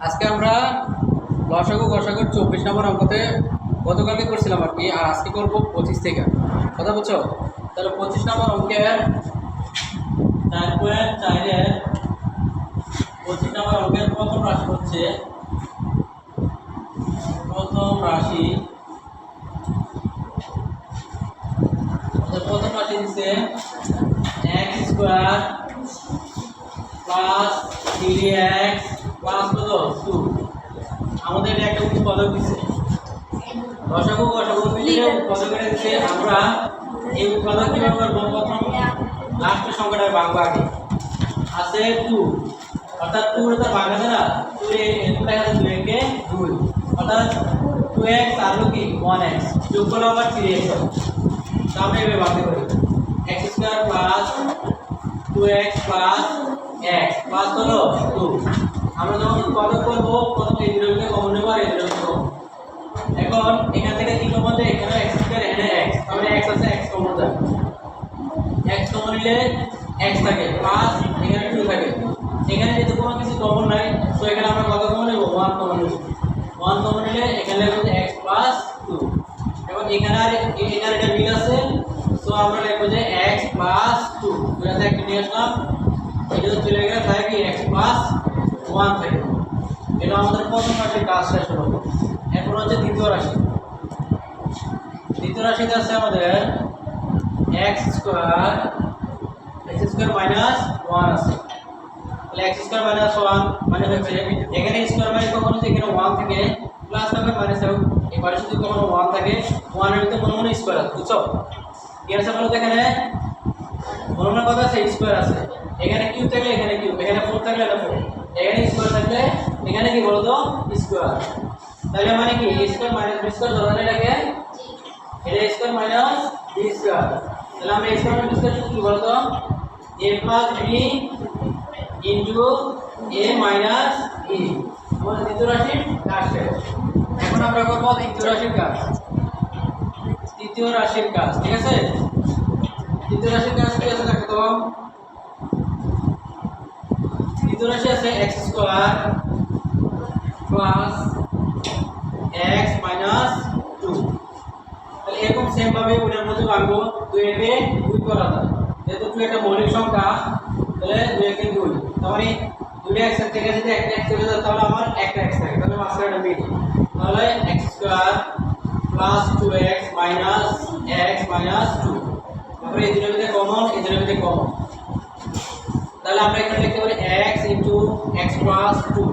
আজকে আমরা লসাগু গসাগুর 24 নম্বর অঙ্কতে গতকালকে করছিলাম আর কি, আর আজকে করবো 25 থেকে। কথা বুঝছো? তাহলে 25 নম্বর অঙ্কের 4.4-এর 25 নম্বর অঙ্কের প্রথম রাশি হচ্ছে দিচ্ছে x square plus 3x plus কত 2। আমাদের এটা একটা উৎপাদক দিচ্ছে, লসাগু গসাগু মিলিয়ে উৎপাদকের দিচ্ছে। আমরা এই উৎপাদক কিভাবে করবো? প্রথম লাস্টের সংখ্যাটা ভাঙবো আগে। আছে 2, অর্থাৎ 2 এর ভাঙা দ্বারা 2 এর দুটো আছে 2 একে 2, অর্থাৎ 2x আর কি 1x যোগ করলে আবার 3x হবে। তো আমরা এভাবে ভাঙতে পারি x square plus 2x plus x plus হলো 2। আমরা যখন উৎপাদক করব প্রথম এই দুটোকে কমন নেব আর এই দুটোকে কমন। এখন এখান থেকে কি কমন যায়? এখানে x স্কয়ার এখানে x, তাহলে x আছে x কমন যায়। x কমন নিলে x থাকে প্লাস এখানে 2 থাকে। এখানে যেহেতু কোনো কিছু কমন নাই, তো এখানে আমরা কত কমন নেব? 1 কমন নেব। 1 কমন নিলে এখানে লিখব যে x প্লাস 2। এখন এখানে আর এখানে এটা মিল আছে, তো আমরা লিখব যে x প্লাস 2। এটা একটা নিয়ে আসলাম, এটা চলে গেলে থাকে কি x প্লাস 1 থাকে। এটা আমাদের প্রথম রাশির কাজ শেষ হলো। এখন হচ্ছে দ্বিতীয় রাশি। দ্বিতীয় রাশিতে আছে আমাদের x স্কয়ার মাইনাস 1 আছে। তাহলে x স্কয়ার মাইনাস 1 মানে হচ্ছে এখানে স্কয়ার মানে কখনো এখানে 1 থেকে প্লাস হবে মাইনাস হবে, এবারে যদি কখনো 1 থাকে 1 এর ভিতরে মনে মনে স্কয়ার আছে। বুঝছো কি আছে বলো? এখানে মনে মনে কত আছে? স্কয়ার আছে। এখানে কিউব থাকলে এখানে কিউব, এখানে 4 থাকলে এটা 4, এখানে স্কয়ার থাকলে এখানে কি বলো তো? স্কয়ার। তাহলে মানে কি স্কয়ার মাইনাস বি স্কয়ার ধরনের এটাকে এটা স্কয়ার মাইনাস বি স্কয়ার। তাহলে আমরা স্কয়ার মাইনাস বি স্কয়ার কি বলো তো? a plus b into a minus e। আমাদের দ্বিতীয় রাশির কাজ শেষ। এখন আমরা করব তৃতীয় রাশির কাজ। তৃতীয় রাশির কাজ, ঠিক আছে? তৃতীয় রাশির কাজ কি আছে দেখো তো। তৃতীয় রাশি আছে x square plus x minus 2। তাহলে এরকম সেম ভাবে ওটার মধ্যে ভাঙবো। 2 একে 2 করা যায়, যেহেতু 2 একটা মৌলিক সংখ্যা, তাহলে 2 একে 2। তাহলে 2x থেকে যদি একটা x চলে যায় তাহলে আমার একটা x থাকে, তাহলে মাঝখানে মিল। তাহলে x square plus 2x minus x minus 2। তারপরে এই দুটোর ভিতরে কমন, এই দুটোর ভিতরে কমন। তাহলে আমরা এখানে লিখতে পারি x into x plus 2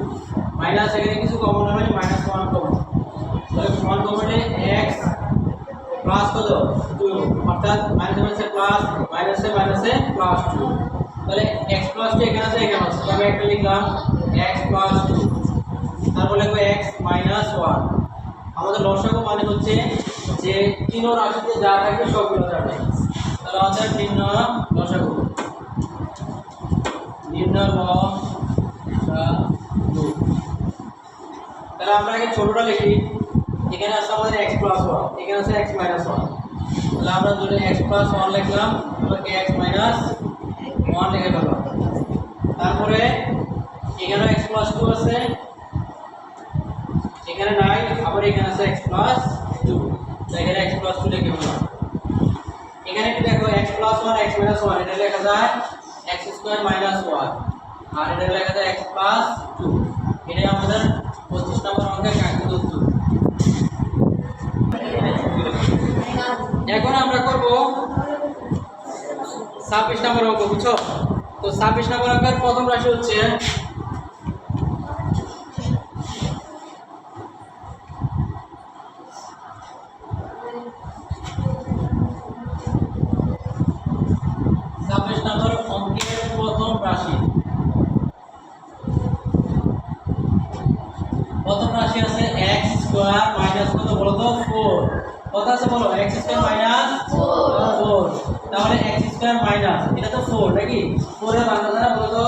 minus এখানে কিছু কমন হবে না, মাইনাস 1 কমন। তাহলে 1 কমনে x প্লাস কত 2, অর্থাৎ মাইনাসে প্লাস মাইনাসে প্লাস 2। তাহলে x প্লাস 2 এখানে আছে, এখানে আছে, তবে একটা লিখলাম x প্লাস 2। তারপর লিখব x মাইনাস 1। আমাদের লসাগু মানে হচ্ছে যে তিন রাশিতে যা থাকবে সবগুলো যাবে। তাহলে আমাদের নির্ণয় লসাগু, নির্ণয় লসাগু। তাহলে আমরা আগে ছোটটা লিখি। এখানে আছে আমাদের x প্লাস 1, এখানে আছে x মাইনাস 1। তাহলে আমরা দুটো x প্লাস 1 লিখলাম, তারপরে x মাইনাস 1 লিখে ফেললাম। তারপরে এখানে x প্লাস 2 আছে, এখানে নাই, আবার এখানে আছে x প্লাস 2, তাই এখানে x প্লাস 2 লিখে ফেললাম। এখানে একটু দেখো x প্লাস 1 x মাইনাস 1 এটা লেখা যায় x স্কয়ার মাইনাস 1, আর এটা লেখা যায় x প্লাস 2। এটাই আমাদের 25 নম্বর অঙ্কের কাঙ্ক্ষিত উত্তর। এখন আমরা করব 26 নম্বর অঙ্ক। বুঝছো তো? 26 নম্বর অঙ্কের প্রথম রাশি হচ্ছে প্রথম রাশি আছে x স্কয়ার মাইনাস কত বলো তো 4। কত আছে বলো? x square minus 4। তাহলে x স্কয়ার মাইনাস এটা তো 4 নাকি? 4 এর বাংলা দ্বারা বলো তো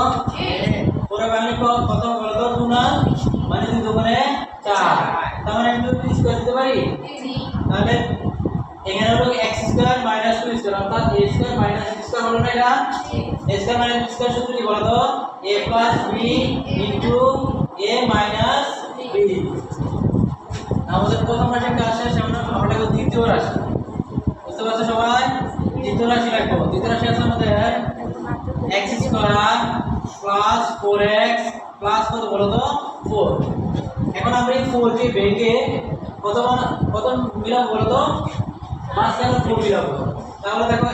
4 এর বাংলা কত বলো তো? 2 না, মানে 2 দুগুণে 4। তাহলে আমি তো 2 স্কয়ার দিতে পারি। তাহলে এখানে হলো x স্কয়ার মাইনাস 2 স্কয়ার, অর্থাৎ a square minus b square হলো না এটা? a square minus b square সূত্র কি বলো তো? a plus b into a minus b। আমাদের প্রথম রাশির কাজ শেষ, আমরা লিখব দ্বিতীয় রাশি। বুঝতে পারছো সবাই? দ্বিতীয় রাশি লিখব। দ্বিতীয় রাশি আছে আমাদের x square plus 4x plus কত বলো তো 4। এখন আমরা এই 4 কে ভেঙে কত মিলাবো বলো তো? মাঝখানে 4 মিলাবো। তাহলে দেখো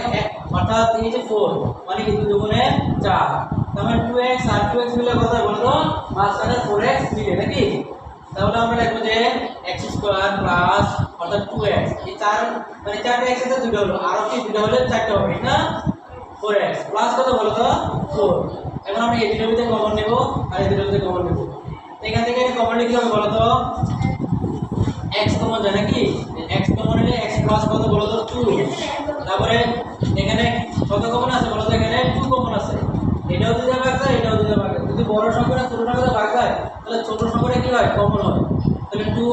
অর্থাৎ এই যে 4 মানে কি 2 গুণে 4, তার মানে 2x আর 2x মিলে কত হয় বলো তো? মাঝখানে 4x মিলে নাকি? তাহলে আমরা লিখব যে x স্কয়ার প্লাস অর্থাৎ 2x, এই 4 মানে 4টা x এর দুটো হলো, আর কি দুটো হলে 4টা হবে ঠিক না? 4x প্লাস কত বলো তো 4। এখন আমরা এই দুটোর ভিতরে কমন নেব আর এই দুটোর ভিতরে কমন নেব। এখান থেকে কমন নিতে হবে বলো তো? x কমন যায় নাকি? x কমন নিলে x প্লাস কত বলো তো 2। তারপরে এখানে কত কমন আছে বলো তো? এখানে 2 কমন আছে। এটাও দিতে ভাগ যায়, এটাও দিতে ভাগ যায়। যদি বড় সংখ্যা ছোট সংখ্যাতে ভাগ যায় তাহলে ছোট সংখ্যাটা কি হয়? কমন হয়। তাহলে 2,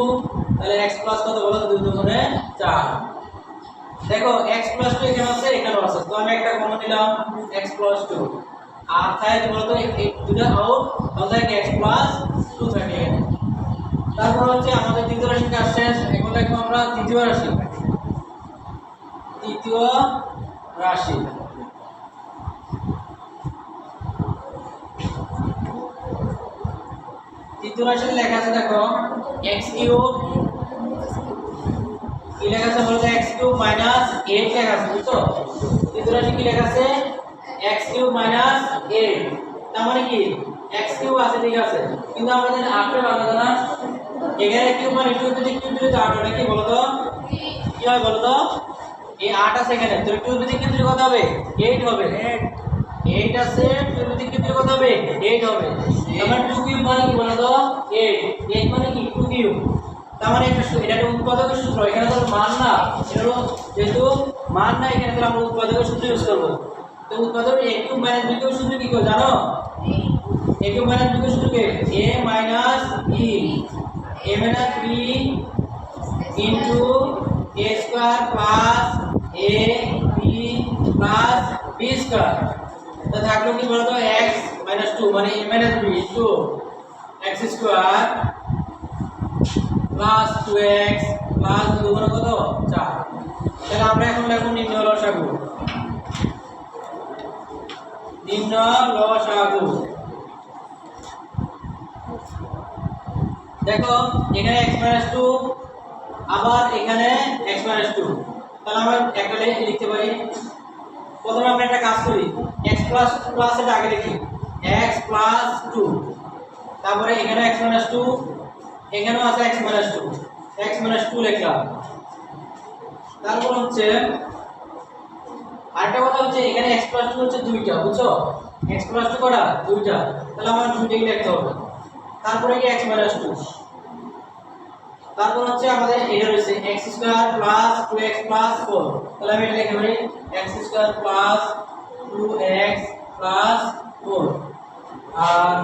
তাহলে x প্লাস কত বলো তো? 2 গুণে 4। দেখো x প্লাস 2 এখানে আছে, এখানেও আছে, তো আমি একটা কমন নিলাম x প্লাস 2। আর তাই বলো তো এই দুটো আউট, তাহলে x প্লাস 2 থাকে। তারপর হচ্ছে আমাদের দ্বিতীয় রাশি কাজ শেষ। এখন দেখো আমরা তৃতীয় রাশি। তৃতীয় রাশি তৃতীয় রাশি লেখা আছে দেখো x কিউব, কি লেখা আছে বলতে x কিউব মাইনাস 8 লেখা আছে, বুঝছো? তৃতীয় রাশি কি লেখা আছে? x cube minus 8। তার মানে কি x কিউব আছে ঠিক আছে, কিন্তু আমরা জানি 8 এর বানাবো না। এখানে কিউব মানে 2 যদি কিউব দিলে 8 হয় নাকি বলো তো? কি হয় বলো তো? এই 8 আছে এখানে, তো 2 যদি কিউব দিলে কত হবে? 8 হবে। 8 আছে, 2 যদি কিউব দিলে কত হবে? 8 হবে। তার মানে 2 কিউব মানে কি বলো তো? 8। 8 মানে কি 2 কিউব। তার মানে এটা একটা উৎপাদকের সূত্র, এখানে তো মান না, এটা হলো যেহেতু মান না এখানে তাহলে আমরা উৎপাদকের সূত্র ইউজ করব। তো উৎপাদক a cube minus b cube সূত্র কি করে জানো? a cube minus b cube সূত্র কি? a minus b, a minus b into a square plus a b plus b square. তো থাকলো কি বলো তো? x মাইনাস 2 মানে a minus b into x square plus 2x plus 2 গুণ কত 4। তাহলে আমরা এখন লিখব নির্ণয় লসাগু। নির্ণয় লসাগু। দেখো এখানে x 2 আবার এখানে x 2, তাহলে আমরা একটা লিখতে পারি। প্রথমে আমরা একটা কাজ করি, x প্লাস এটা আগে লিখি, x 2, তারপরে এখানে x 2, এখানেও আছে x 2, x 2 লিখলাম। তারপর হচ্ছে আরেকটা কথা হচ্ছে এখানে x 2 হচ্ছে দুইটা, বুঝছো? x 2 কটা? দুইটা, তাহলে আমার দুইটাকে লিখতে হবে। তারপরে কি x 2, তারপর হচ্ছে আমাদের এটা রয়েছে x square plus 2x plus 4, তাহলে আমি এটা লিখতে পারি x square plus 2x plus 4। আর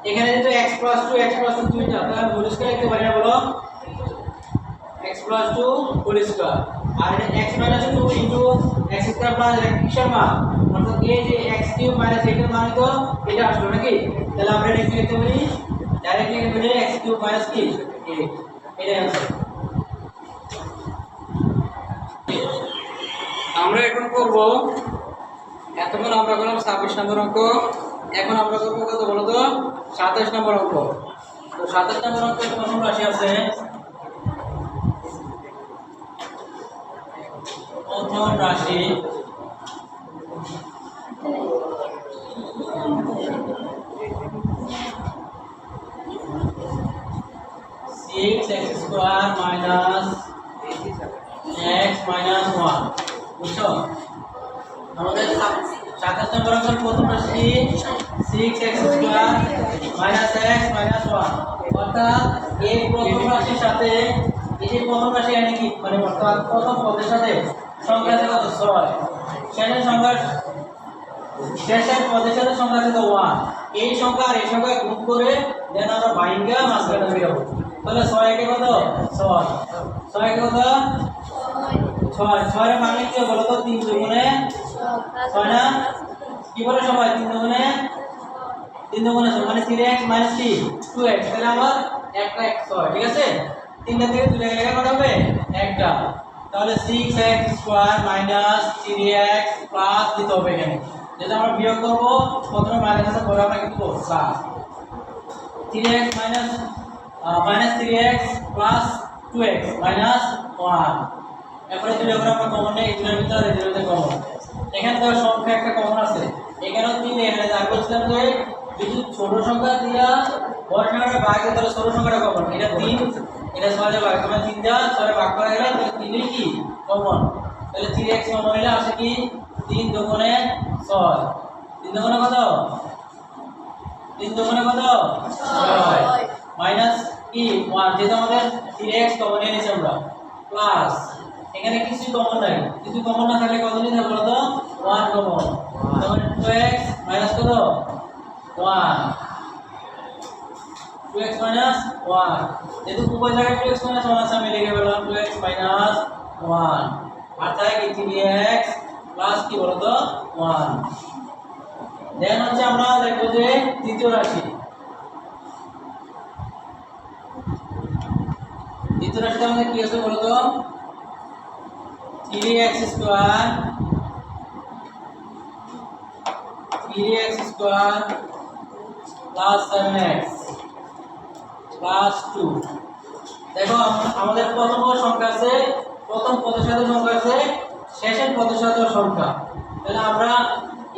এখানে যেহেতু x প্লাস 2 দুইটা, তাহলে আমি হোল স্কয়ার লিখতে পারি না বলো? x plus 2 whole square. আর এটা x minus 2 into x square plus কিসের মান? অর্থাৎ এই যে x কিউব মাইনাস 8 এর মান তো এটা আসলো নাকি? তাহলে আমরা এটা লিখতে পারি ডাইরেক্টলি লিখতে পারি x কিউব মাইনাস কি 8, এটা आंसर। আমরা এখন করব, এতক্ষণ আমরা করলাম 26 নম্বর অঙ্ক, এখন আমরা করব কত বলো তো? 27 নম্বর অঙ্ক। তো 27 নম্বর অঙ্কের প্রথম রাশি আছে, প্রথম রাশি 6x square minus x minus 1, বুঝছো? আমাদের 27 নম্বর অঙ্কের প্রথম রাশি 6x square minus x minus 1, অর্থাৎ এই প্রথম রাশির সাথে এই যে প্রথম রাশি মানে কি, মানে অর্থাৎ প্রথম পদের সাথে সংখ্যা আছে কত? 6। শেষের পদের সাথে সংখ্যা আছে 1। এই সংখ্যা আর এই সংখ্যা গুণ করে দেন আমরা ভাঙা মাঝখানে বেরাবো। তাহলে 6 একে কত? 6। 6 একে কত? 6। 6 এর মানে কি বলো তো? 3 দুগুণে 6 না? কি বলে সবাই? 3 দুগুণে 3 দুগুণে 6 মানে 3x মাইনাস কি 2x, তাহলে আমার একটা x হয়, ঠিক আছে। তিনটা থেকে দুইটা গেলে কত হবে একটা, তাহলে 6x square minus 3x plus দিতে হবে এখানে, যেটা আমরা বিয়োগ করব প্রথমে মাইনাস আছে পরে আমরা কি করব plus 3x minus 3x plus 2x minus 1। এরপরে দুটো করে আমরা কমন নেই, এর ভিতরে এর ভিতরে কমন, এখানে তো সংখ্যা একটা কমন আছে, এখানেও 3, এখানে যা বলছিলাম যে যদি ছোট সংখ্যা দিয়া বড় সংখ্যাটা ভাগ করে তাহলে ছোট সংখ্যাটা কমন, এটা 3 এটা 6 দিয়ে ভাগ, মানে 3 দিয়া 6 এ ভাগ করা গেলে তাহলে 3 কি কমন, তাহলে 3x কমন হলে আসে কি 3 দুগুণে 6, 3 দুগুণে কত 3 দুগুণে কত 6 মাইনাস কি 1, যেটা আমাদের 3x কমন এনেছি আমরা, প্লাস এখানে কিছু কমন নাই, কিছু কমন না থাকলে কত নিতে হবে বলতো 1 কমন, তাহলে 2x মাইনাস কত 1, 2x minus 1, যেহেতু উভয় জায়গায় 2x minus 1 আছে আমি লিখে বললাম 2x minus 1, আর তাই কি 3x প্লাস কি বলতো 1। দেন হচ্ছে আমরা দেখব যে তৃতীয় রাশি, তৃতীয় রাশিতে আমাদের কি আছে বলতো 3x square plus 7x plus 2। দেখো আমাদের প্রথম সংখ্যা আছে, প্রথম পদের সাথে সংখ্যা আছে, শেষের পদের সাথে সংখ্যা, তাহলে আমরা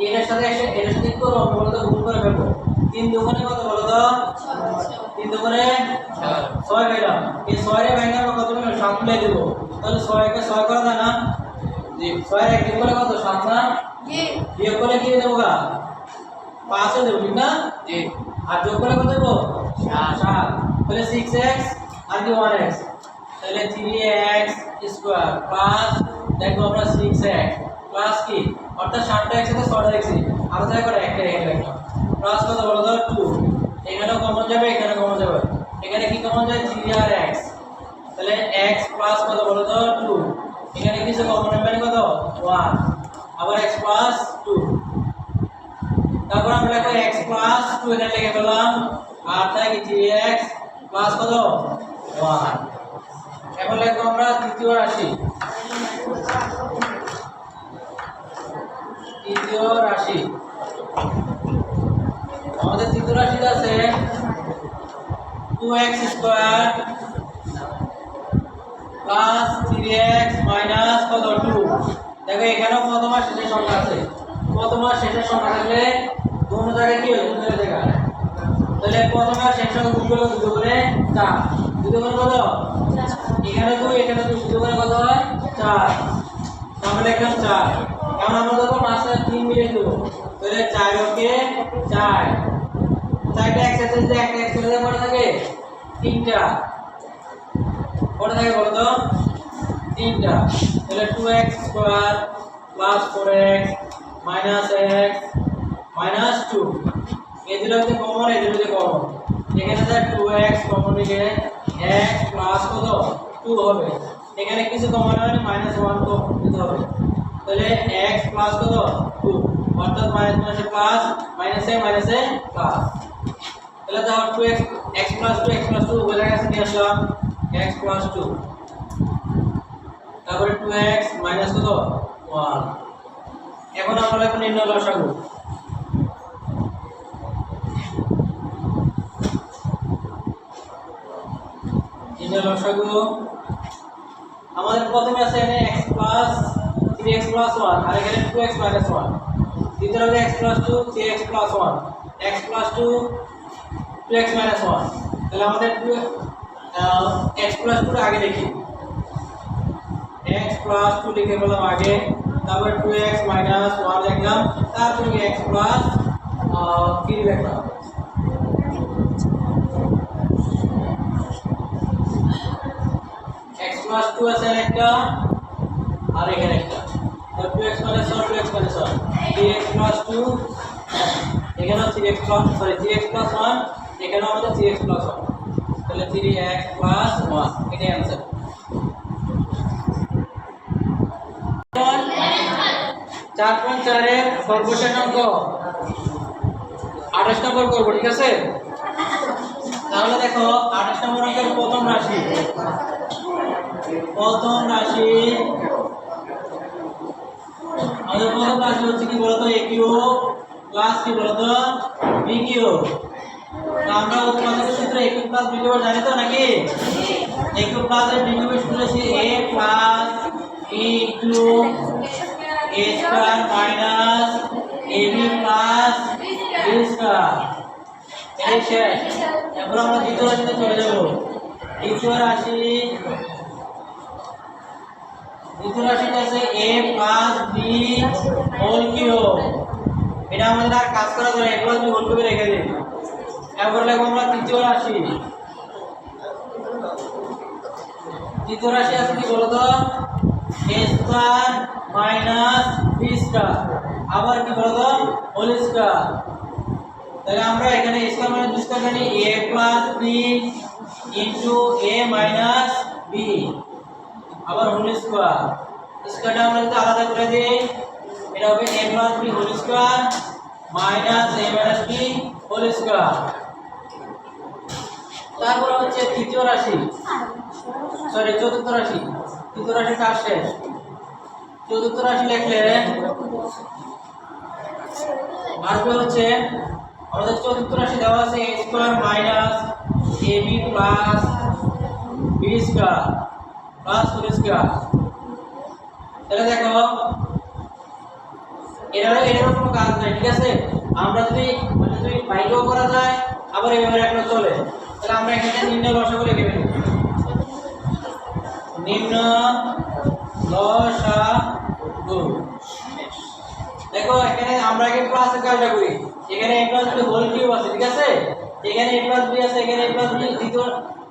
এর সাথে কি করব বলতো গুণ করে ফেলবো, 3 দুগুণে কত বলতো 3 দুগুণে 6 পেলাম, এই 6 এর ভাঙে আমরা কত পেলাম 7 মিলাই দেব, তাহলে 6 কে 6 করা যায় না, জি 6 এর এক করে কত 7 না, জি বিয়োগ করে কি দেবো গা 5 এ দেব, ঠিক না, জি আর যোগ করে কত দেব 7, তাহলে 6x আর কি 1x, তাহলে 3x স্কয়ার প্লাস দেখো আমরা 6x প্লাস কি অর্থাৎ 7টা x সাথে 6টা x আর তাই করে একটা এখানে রাখলাম, প্লাস কত বলো তো 2, এখানেও কমন যাবে এখানে কমন যাবে, এখানে কি কমন যায় 3 আর x, তাহলে x প্লাস কত বলো তো 2, এখানে কিছু কমন হবে কত 1, আবার x প্লাস 2, তারপর আমরা লিখব x প্লাস 2 এখানে লিখে ফেললাম, আর তাই কি 3x প্লাস কত 1। এখন লিখব আমরা তৃতীয় রাশি, তৃতীয় রাশি আমাদের তৃতীয় রাশিতে আছে 2x square plus 3x minus কত 2। দেখো এখানেও প্রথম আর শেষের সংখ্যা আছে, প্রথম আর শেষের সংখ্যা থাকলে দুটো জায়গায় কি হয় দুটো জায়গায়, তাহলে প্রথম আর শেষের সংখ্যা গুণ করলে 2 করে 4, 2 করে কত এখানে 2 এখানে 2, 2 করে কত হয় 4, তাহলে লিখলাম 4। এখন আমরা দেখো মাসে 3 মিলে দেব, তাহলে 4 ওকে 4, 4টা একসাথে যদি একটা x চলে যায় পড়ে থাকে 3টা, পড়ে থাকে বলো তো 3টা, তাহলে 2x square plus 4x minus x minus 2, এই দুটোতে কমন এই দুটোতে কমন, এখানে যা 2x কমন নিলে x প্লাস কত 2 হবে, এখানে কিছু কমন হবে মাইনাস 1 তো দিতে হবে, তাহলে x প্লাস কত 2 অর্থাৎ মাইনাস মাইনাসে প্লাস মাইনাসে মাইনাসে প্লাস, তাহলে দাও 2x x plus 2 x plus 2 বলে গেছে নিয়ে আসলাম x প্লাস 2, তারপরে 2x মাইনাস কত 1। এখন আমরা এখন নির্ণয় লসাগু, নির্ণয় লসাগু আমাদের প্রথমে আছে এখানে x প্লাস 3x প্লাস 1 আর এখানে 2x মাইনাস 1, দ্বিতীয় হলো x plus 2 3x plus 1 x plus 2 2x minus 1, তাহলে আমাদের x প্লাস 2 আগে দেখি, x প্লাস 2 লিখে বললাম আগে, তারপর 2x মাইনাস 1 লিখলাম, তারপর x প্লাস 3 লিখলাম, x প্লাস 2 আছে একটা আর এখানে একটা, তাহলে 2x minus 1 2x minus 1 3x plus 2, এখানেও 3x প্লাস 1, এখানেও আমাদের 3x প্লাস 1, তাহলে 3x প্লাস 1 এটাই आंसर। 4.4 এর সর্বশেষ অঙ্ক 28 নম্বর করব, ঠিক আছে? তাহলে দেখো 28 নম্বর অঙ্কের প্রথম রাশি আমাদের প্রথম রাশি হচ্ছে কি বলতো a কিউব প্লাস কি বলতো b কিউব। তো আমরা উৎপাদকের সূত্র a cube plus b cube জানি তো নাকি? a কিউব প্লাস b কিউবের সূত্র হচ্ছে a plus b into a square minus ab plus b square. এই শেষ। এরপর আমরা দ্বিতীয় রাশিতে চলে যাব। দ্বিতীয় রাশিটা আছে a plus b whole cube. এটা আমাদের আর কাজ করা যাবে, a প্লাস b হোল কিউবে রেখে দিই। এরপর লিখব আমরা তৃতীয় রাশি আছে কি বলতো a square minus b square, আবার কি বলতো হোল স্কয়ার। তাহলে আমরা এখানে a square minus b square জানি a plus b into a minus b, আবার হোল স্কয়ার। স্কয়ারটা আমরা যদি আলাদা করে দিই এটা হবে a plus b whole square minus a minus b whole square. তারপর হচ্ছে তৃতীয় রাশি চতুর্থ রাশি। তৃতীয় রাশি কাজ শেষ। চতুর্থ রাশি লিখলে আসবে হচ্ছে আমাদের চতুর্থ রাশি দেওয়া আছে a square minus ab plus b square plus whole square. তাহলে দেখো এটারও কোনো কাজ নাই, ঠিক আছে? আমরা যদি বাইরেও করা যায় আবার এইভাবে রাখলে চলে। তাহলে আমরা এখানে নির্ণয় লসাগু লিখে ফেলি। নির্ণয় লসাগু। দেখো এখানে আমরা আগে প্লাসের কাজটা করি। এখানে a plus b whole cube আছে, ঠিক আছে? এখানে a প্লাস b আছে, এখানে a প্লাস b। দ্বিতীয়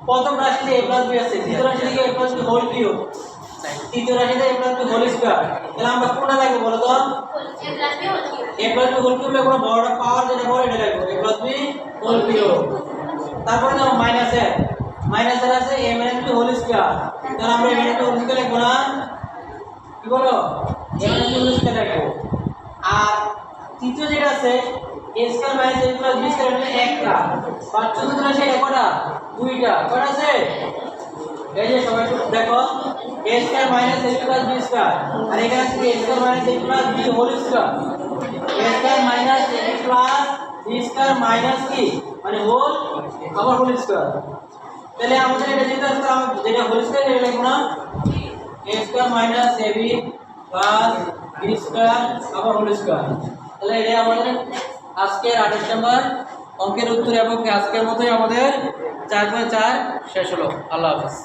প্রথম রাশিতে a প্লাস b আছে, দ্বিতীয় রাশিতে a plus b whole cube, তৃতীয় রাশিতে a plus b whole square. তাহলে আমরা কোনটা লাগবে বলো তো? a plus b whole cube লাগবে, বড়টা পাওয়ার যেটা বড় এটা লাগবে a plus b whole cube. তারপরে দেখো মাইনাস এর আছে a minus b whole square. তাহলে আমরা a minus b whole square লিখব না, কি বলো? a minus b whole square লিখব। আর তৃতীয় যেটা আছে a square minus a plus b square মানে একটা। আর চতুর্থ রাশি কয়টা? দুইটা। কয়টা আছে? এই যে সবাই দেখো a square minus a plus b square, আর এখানে আছে a square minus a plus b whole square. a square minus a plus b square minus কি মানে হোল, আবার হোল স্কয়ার। তাহলে আমাদের এটা যেটা আছে যেটা হোল স্কয়ার এটা লিখব না, a square minus ab plus b square আবার হোল স্কয়ার। তাহলে এটা আমাদের আজকের 28 নম্বর অঙ্কের উত্তর, এবং আজকের মতোই আমাদের 4/4 শেষ হলো। আল্লাহ হাফেজ।